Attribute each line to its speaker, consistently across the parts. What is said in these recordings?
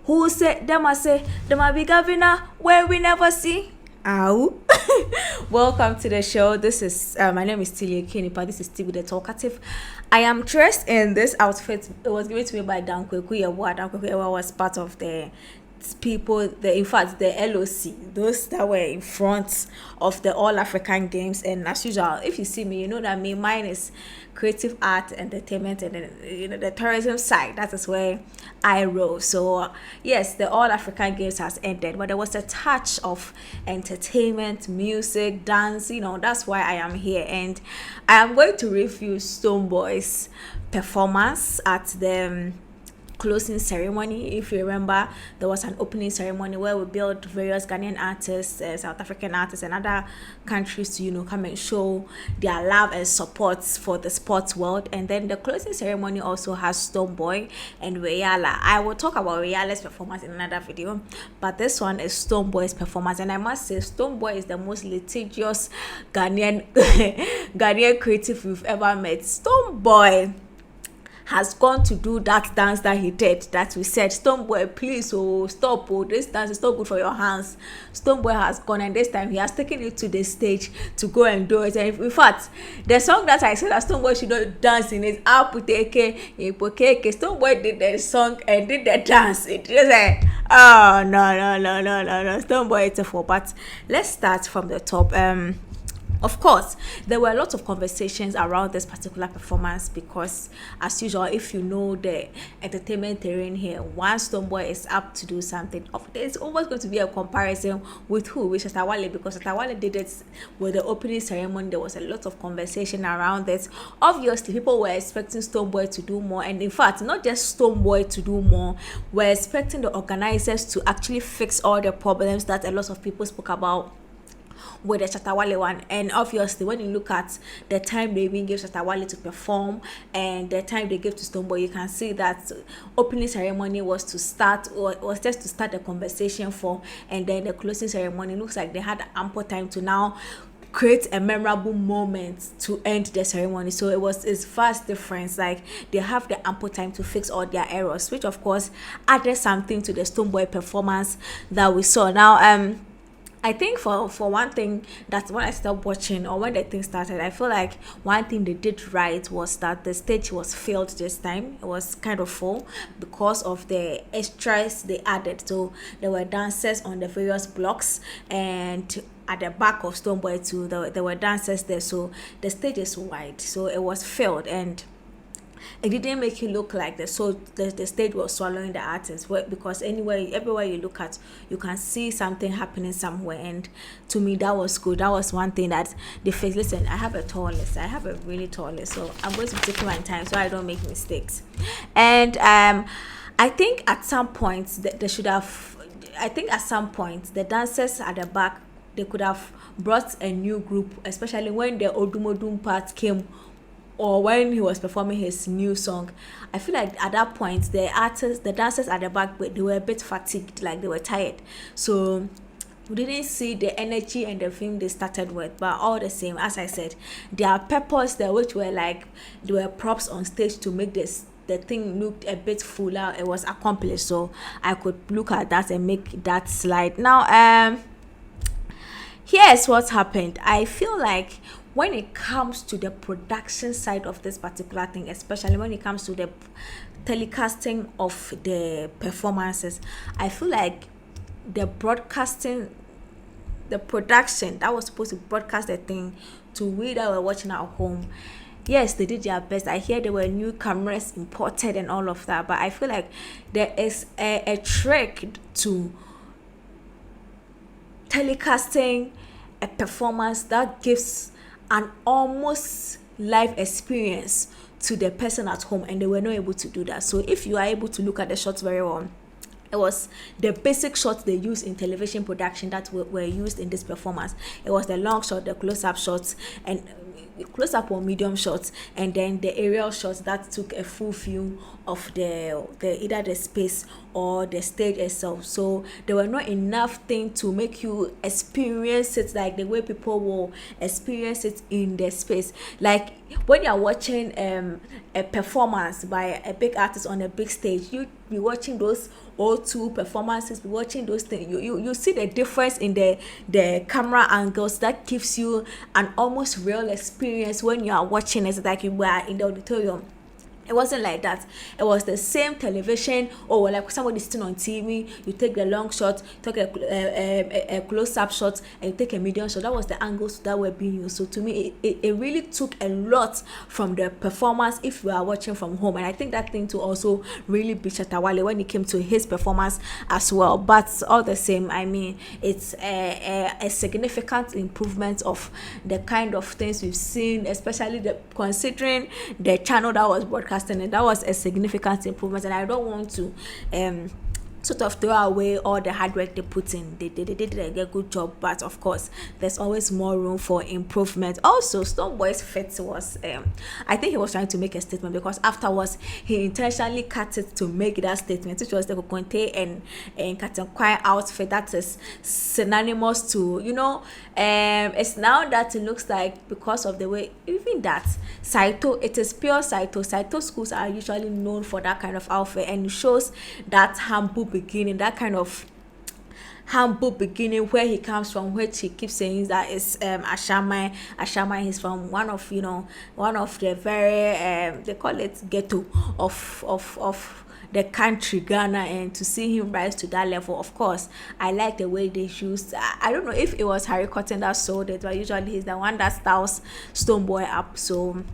Speaker 1: Who say them I say them I be governor where we never see. Ow. Welcome to the show. This is my name is Tilia Kenipa. This is Tibi the Talkative. I am dressed in this outfit. It was given to me by Dan Kwekuyewa. Dan Kwekuyewa was part of the people, in fact the LOC, those that were in front of the All African Games. And as usual, if you see me, you know that mine is creative art, entertainment, and then, the tourism side. That is where I roll. So yes, the All African Games has ended, but there was a touch of entertainment, music, dance. That's why I am here, and I am going to review Stonebwoy's performance at the closing ceremony. If you remember, there was an opening ceremony where we built various Ghanaian artists, South African artists, and other countries to come and show their love and support for the sports world. And then the closing ceremony also has Stonebwoy and Rayala. I will talk about Rayala's performance in another video, but this one is Stonebwoy's performance, and I must say Stonebwoy is the most litigious Ghanaian Ghanaian creative we've ever met. Stonebwoy has gone to do that dance that he did, that we said, Stonebwoy, please, stop, this dance is not good for your hands. Stonebwoy has gone, and this time he has taken it to the stage to go and do it. And in fact, the song that I said that Stonebwoy should not dance in is Aputeke Ipokeke. Stonebwoy did the song and did the dance. It just like, oh no, Stonebwoy is a fool. But let's start from the top. Of course, there were a lot of conversations around this particular performance because, as usual, if you know the entertainment terrain here, once Stonebwoy is up to do something, there's always going to be a comparison with who? With Shatta Wale, because Shatta Wale did it with the opening ceremony. There was a lot of conversation around this. Obviously, people were expecting Stonebwoy to do more, and in fact, not just Stonebwoy to do more, we're expecting the organizers to actually fix all the problems that a lot of people spoke about with the Shatta Wale one. And obviously, when you look at the time they even gave Shatta Wale to perform and the time they gave to Stonebwoy, you can see that opening ceremony was to start, or was just to start the conversation for, and then the closing ceremony looks like they had ample time to now create a memorable moment to end the ceremony. So it's vast difference. Like, they have the ample time to fix all their errors, which of course added something to the Stonebwoy performance that we saw. Now I think for one thing, that when I stopped watching, or when the thing started, I feel like one thing they did right was that the stage was filled this time. It was kind of full because of the extras they added. So there were dancers on the various blocks, and at the back of Stonebwoy too, there were dancers there. So the stage is wide, so it was filled, and it didn't make it look like the stage was swallowing the artist, because everywhere you look at, you can see something happening somewhere. And to me, that was good. That was one thing that they faced. Listen, I have a tall list. I have a really tall list, so I'm going to be taking my time so I don't make mistakes. And I think at some point they should have. I think at some point the dancers at the back, they could have brought a new group, especially when the Odumodum part came, or when he was performing his new song. I feel like at that point, the dancers at the back, they were a bit fatigued, like they were tired. So we didn't see the energy and the film they started with. But all the same, as I said, there are peppers there, which were like, they were props on stage to make the thing looked a bit fuller. It was accomplished. So I could look at that and make that slide. Now, here's what happened. I feel like when it comes to the production side of this particular thing, especially when it comes to the telecasting of the performances, I feel like the production that was supposed to broadcast the thing to we that were watching at home, yes, they did their best. I hear there were new cameras imported and all of that, but I feel like there is a trick to telecasting a performance that gives an almost live experience to the person at home, and they were not able to do that. So if you are able to look at the shots very well, it was the basic shots they use in television production that were used in this performance. It was the long shot, the close-up shots, and close-up or medium shots, and then the aerial shots that took a full view of the either the space or the stage itself. So there were not enough thing to make you experience it like the way people will experience it in the space. Like when you're watching a performance by a big artist on a big stage, you be watching those O2 performances, be watching those things, you see the difference in the camera angles that gives you an almost real experience when you are watching it, like you were in the auditorium. It wasn't like that. It was the same television, or like somebody sitting on TV. You take the long shot, take a close-up shot, and you take a medium shot. That was the angles that were being used. So to me, it really took a lot from the performance if you are watching from home. And I think that thing to also really beat Shatawale when it came to his performance as well. But all the same, I mean, it's a significant improvement of the kind of things we've seen, especially considering the channel that was broadcast. And that was a significant improvement, and I don't want to sort of throw away all the hard work they put in. They did a good job, but of course there's always more room for improvement. Also, Stonebwoy's fit was I think he was trying to make a statement, because afterwards he intentionally cut it to make that statement, which was the Kokonte and Katankwai outfit that is synonymous to, it's now that it looks like, because of the way, even that Saito, it is pure Saito schools are usually known for that kind of outfit, and it shows that humble beginning, that kind of humble beginning where he comes from, which he keeps saying that is Ashamai. He's from one of the very they call it ghetto of the country, Ghana, and to see him rise to that level, of course, I like the way they used. I don't know if it was Harry Cotton that sold it, but usually he's the one that styles Stonebwoy up. So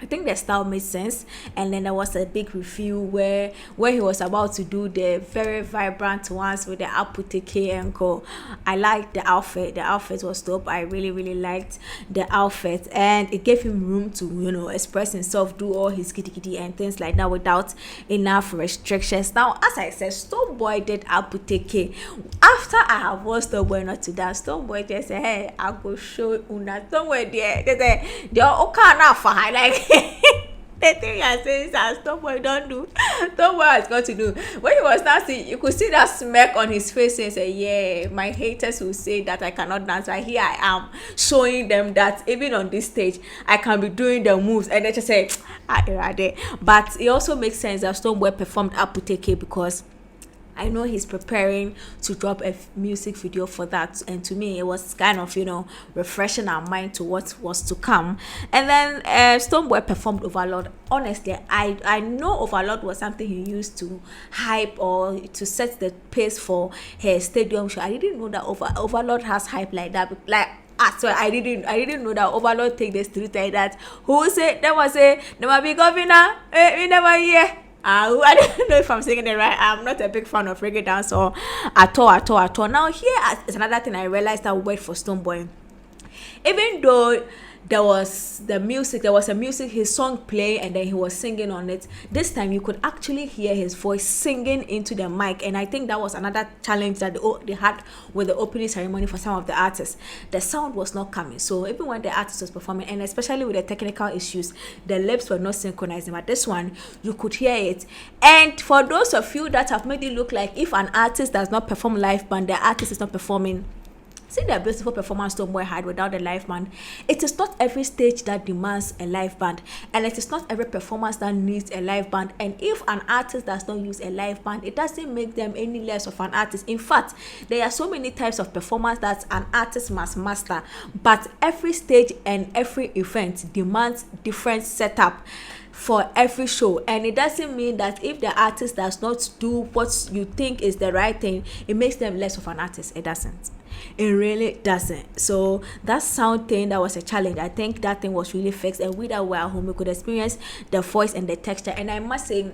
Speaker 1: I think the style made sense. And then there was a big review where he was about to do the very vibrant ones with the apoteke and go. I liked the outfit. The outfit was dope. I really, really liked the outfit, and it gave him room to, express himself, do all his kitty and things like that without enough restrictions. Now, as I said, Stonebwoy did apoteke. After I have watched Stonebwoy not to dance, Stonebwoy just said, "Hey, I go show una Stonebwoy there." They're all kind of fine, like. The thing you are saying is that Stonebwoy don't do. Stonebwoy has got to do. When he was dancing, you could see that smirk on his face and say, "Yeah, my haters will say that I cannot dance, but here I am showing them that even on this stage, I can be doing the moves." And they just say, but it also makes sense that Stonebwoy performed Apoteke, because I know he's preparing to drop a music video for that, and to me it was kind of refreshing our mind to what was to come. And then Stonebwoy performed Overlord. Honestly, I know Overlord was something he used to hype or to set the pace for his stadium show. I didn't know that Overlord has hype like that. Like, so I didn't know that Overlord take the street like that. Who said there was a never be governor? We never hear. I don't know if I'm saying it right. I'm not a big fan of reggae dance or at all. Now here is another thing I realized that worked for Stonebwoy. Even though there was a music, his song playing, and then he was singing on it. This time you could actually hear his voice singing into the mic, and I think that was another challenge that they had with the opening ceremony for some of the artists. The sound was not coming, so even when the artist was performing, and especially with the technical issues, the lips were not synchronizing. But this one, you could hear it. And for those of you that have made it look like if an artist does not perform live band, the artist is not performing, see the beautiful performance Stonebwoy had without the live band. It is not every stage that demands a live band, and it is not every performance that needs a live band. And if an artist does not use a live band, it doesn't make them any less of an artist. In fact, there are so many types of performance that an artist must master, but every stage and every event demands different setup for every show. And it doesn't mean that if the artist does not do what you think is the right thing, it makes them less of an artist. It doesn't. It really doesn't. So that sound thing, that was a challenge. I think that thing was really fixed, and we that were at home, we could experience the voice and the texture. And I must say,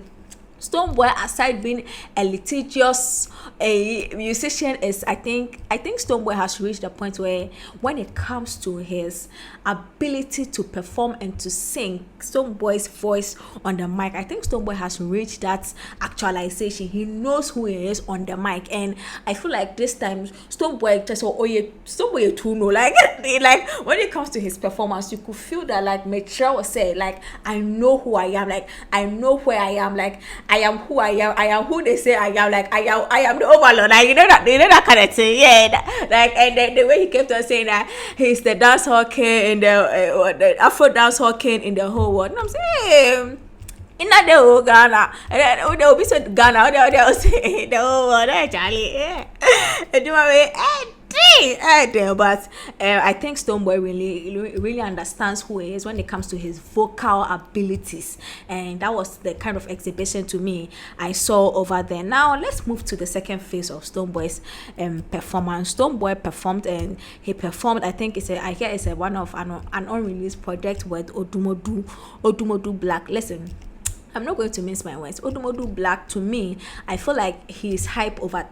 Speaker 1: Stonebwoy, aside being a litigious a musician, is I think Stonebwoy has reached a point where when it comes to his ability to perform and to sing, Stonebwoy's voice on the mic, I think Stonebwoy has reached that actualization. He knows who he is on the mic, and I feel like this time Stonebwoy just Stonebwoy too know like when it comes to his performance, you could feel that like Metro was say like I know who I am, like I know where I am, like I am who I am. I am who they say I am. Like I am the overlord. Like you know that kind of thing. Yeah. Like and the way he kept on saying that he's the dancehall king in the Afro dancehall king in the whole world. And I'm saying. In that whole Ghana, and then they will be so Ghana. They will say the whole world, Charlie. Yeah. And do my but I think Stonebwoy really understands who he is when it comes to his vocal abilities, and that was the kind of exhibition to me I saw over there. Now let's move to the second phase of Stonebwoy's performance. Stonebwoy performed, and he performed. I think I hear it's a one of an unreleased project with Odumodu Black. Listen. I'm not going to mince my words. Odumodu Black, to me, I feel like he's hype over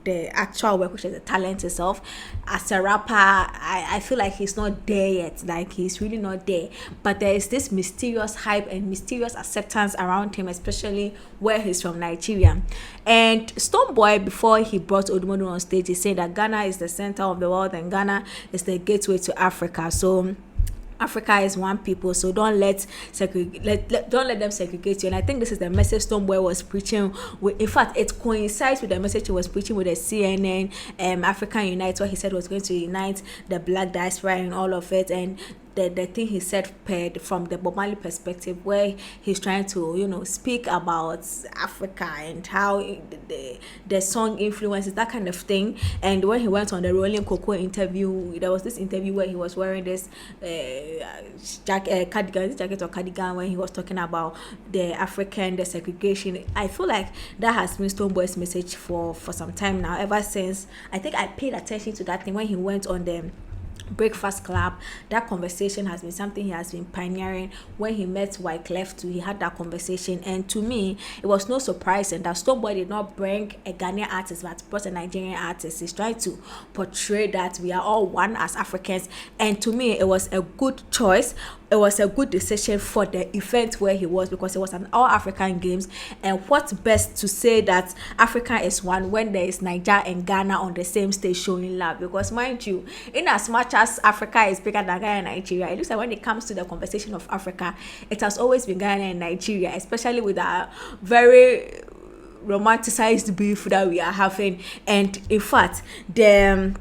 Speaker 1: the actual work, which is the talent itself. As a rapper, I feel like he's not there yet. Like he's really not there. But there is this mysterious hype and mysterious acceptance around him, especially where he's from, Nigeria. And Stonebwoy, before he brought Odumodu on stage, he said that Ghana is the center of the world and Ghana is the gateway to Africa. So Africa is one people, so don't let them segregate you. And I think this is the message Stonebwoy was preaching with. In fact, it coincides with the message he was preaching with the CNN African Unite, where he said was going to unite the black diaspora and all of it. And the thing he said from the Bob Marley perspective, where he's trying to speak about Africa and how the song influences that kind of thing. And when he went on the Rolling Cocoa interview, there was this interview where he was wearing this cardigan when he was talking about the segregation. I feel like that has been Stonebwoy's message for some time now, ever since I think I paid attention to that thing when he went on the Breakfast Club. That conversation has been something he has been pioneering. When he met Wyclef too, he had that conversation, and to me it was no surprise that Stonebwoy did not bring a Ghanaian artist but brought a Nigerian artist. He's trying to portray that we are all one as Africans, and to me it was a good choice. It was a good decision for the event where he was, because it was an all-African games, and what's best to say that Africa is one when there is Niger and Ghana on the same stage showing love. Because mind you, in as much as Africa is bigger than Ghana and Nigeria, it looks like when it comes to the conversation of Africa, it has always been Ghana and Nigeria, especially with our very romanticized beef that we are having. And in fact, the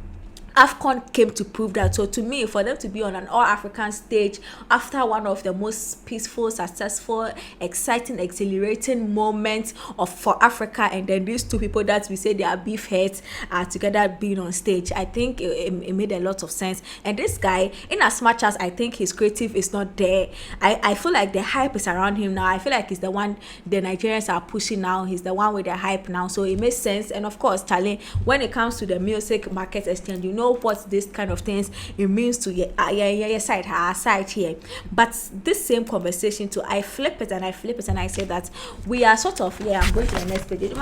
Speaker 1: AFCON came to prove that. So to me, for them to be on an all-African stage after one of the most peaceful, successful, exciting, exhilarating moments for Africa, and then these two people that we say they are beef heads are together being on stage, I think it made a lot of sense. And this guy, in as much as I think his creative is not there, I feel like the hype is around him now. I feel like he's the one the Nigerians are pushing now. He's the one with the hype now. So it makes sense. And of course, Charlie, when it comes to the music market exchange, you know what this kind of things it means to your side, our side here. But this same conversation too, I flip it and I say that we are sort of, I'm going to the next page.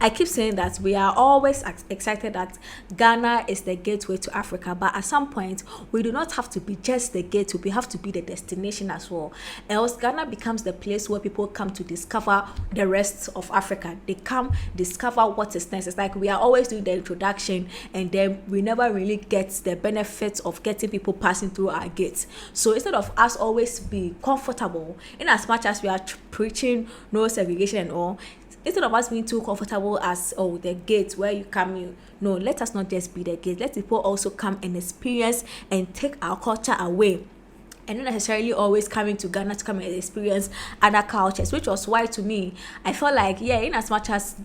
Speaker 1: I keep saying that we are always excited that Ghana is the gateway to Africa, but at some point we do not have to be just the gateway, we have to be the destination as well. Else Ghana becomes the place where people come to discover the rest of Africa. They come discover what is next. It's like we are always doing the introduction and then we never really get the benefits of getting people passing through our gates. So instead of us always be comfortable, in as much as we are preaching no segregation and all, instead of us being too comfortable as the gate where you come, no, let us not just be the gate. Let people also come and experience and take our culture away, and not necessarily always coming to Ghana to come and experience other cultures, which was why to me I felt like in as much as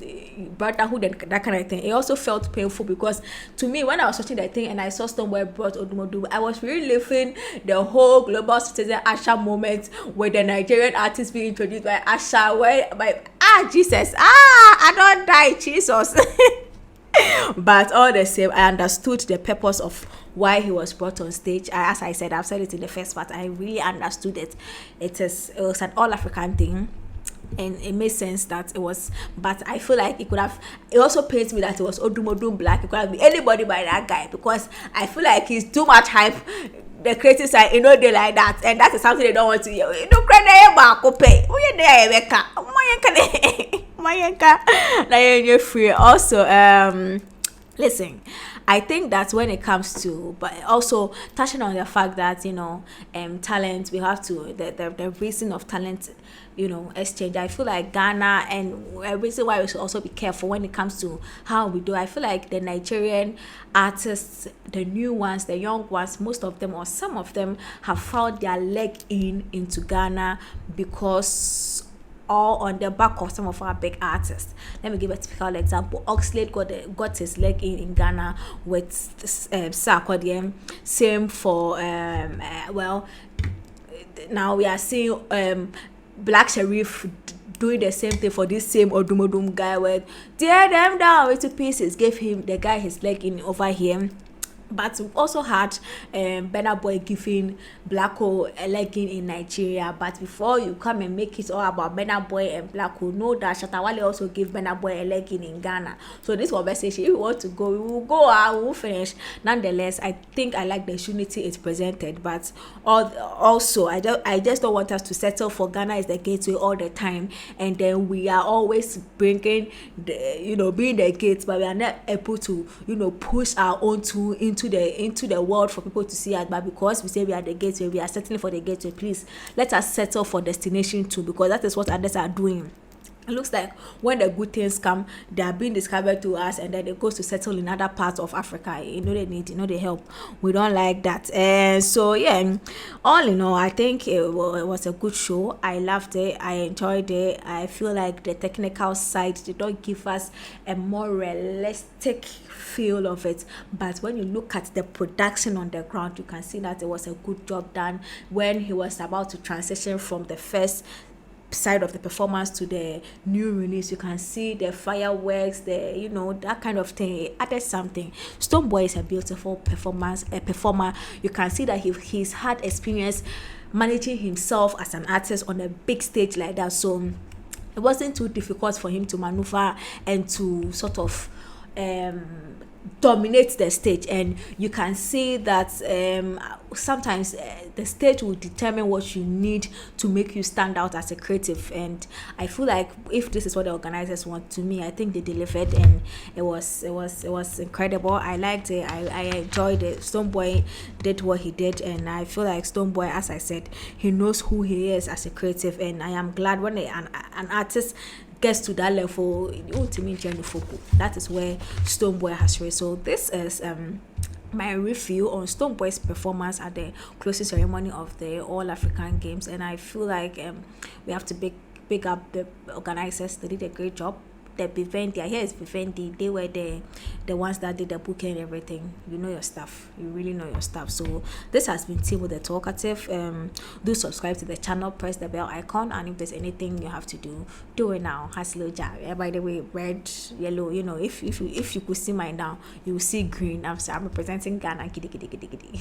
Speaker 1: brotherhood and that kind of thing, it also felt painful, because to me when I was watching that thing and I saw Stonebwoy brought Odumodu, I was really living the whole global citizen Asha moment with the Nigerian artist being introduced by Asha, where Jesus, I don't die, Jesus. But all the same, I understood the purpose of why he was brought on stage. As I said, I've said it in the first part, I really understood it. It was an all-African thing. and it made sense that it was, but I feel like it also pains me that it was Odumodum Black. It could have been anybody by that guy, because I feel like he's too much hype. The creative side, they like that, and that is something they don't want to hear. You don't cry back, pay. We are there, Rebecca. My free. Also, listen, I think that when it comes to, but also touching on the fact that talent, we have to the reason of talent, exchange. I feel like Ghana, and a reason why we should also be careful when it comes to how we do. I feel like the Nigerian artists, the new ones, the young ones, most of them or some of them have found their leg into Ghana because all on the back of some of our big artists. Let me give a typical example. Oxlade got his leg in Ghana with Sarkodie. Same for now we are seeing Black Sherif doing the same thing for this same Odumodum guy, with tear them down into pieces, gave him the guy his leg in over here. But we also had Burna Boy giving Blacko a legging in Nigeria. But before you come and make it all about Burna Boy and Blacko, know that Shatta Wale also gave Burna Boy a legging in Ghana. So this conversation, if we want to go, we will go and we will finish. Nonetheless, I think I like the unity it's presented. But also, I just don't want us to settle for Ghana is the gateway all the time, and then we are always bringing being the gate, but we are not able to push our own tool into the world for people to see us. But because we say we are the gateway, we are settling for the gateway, please let us settle for destination too, because that is what others are doing. It looks like when the good things come, they are being discovered to us, and then it goes to settle in other parts of Africa. They need, they help. We don't like that. And so, yeah, all in all, I think it was a good show. I loved it. I enjoyed it. I feel like the technical side did not give us a more realistic feel of it. But when you look at the production on the ground, you can see that it was a good job done when he was about to transition from the first side of the performance to the new release. You can see the fireworks, that kind of thing. It added something. Stonebwoy is a beautiful performer. You can see that he's had experience managing himself as an artist on a big stage like that, so it wasn't too difficult for him to maneuver and to sort of dominate the stage. And you can see that sometimes the stage will determine what you need to make you stand out as a creative. And I feel like if this is what the organizers want, to me, I think they delivered, and it was incredible. I liked it. I enjoyed it. Stonebwoy did what he did, and I feel like Stonebwoy, as I said, he knows who he is as a creative, and I am glad when an artist gets to that level. That is where Stonebwoy has reached. So this is my review on Stonebwoy's performance at the closing ceremony of the All African Games, and I feel like we have to big up the organizers. They did a great job. The Vivendi, here is Vivendi, they were the ones that did the booking and everything. You know your stuff. You really know your stuff. So this has been Timo the Talkative. Do subscribe to the channel, press the bell icon, and if there's anything you have to do it now. By the way, red, yellow, if you could see mine now, you will see green. I'm representing Ghana. Giddy, giddy, giddy, giddy.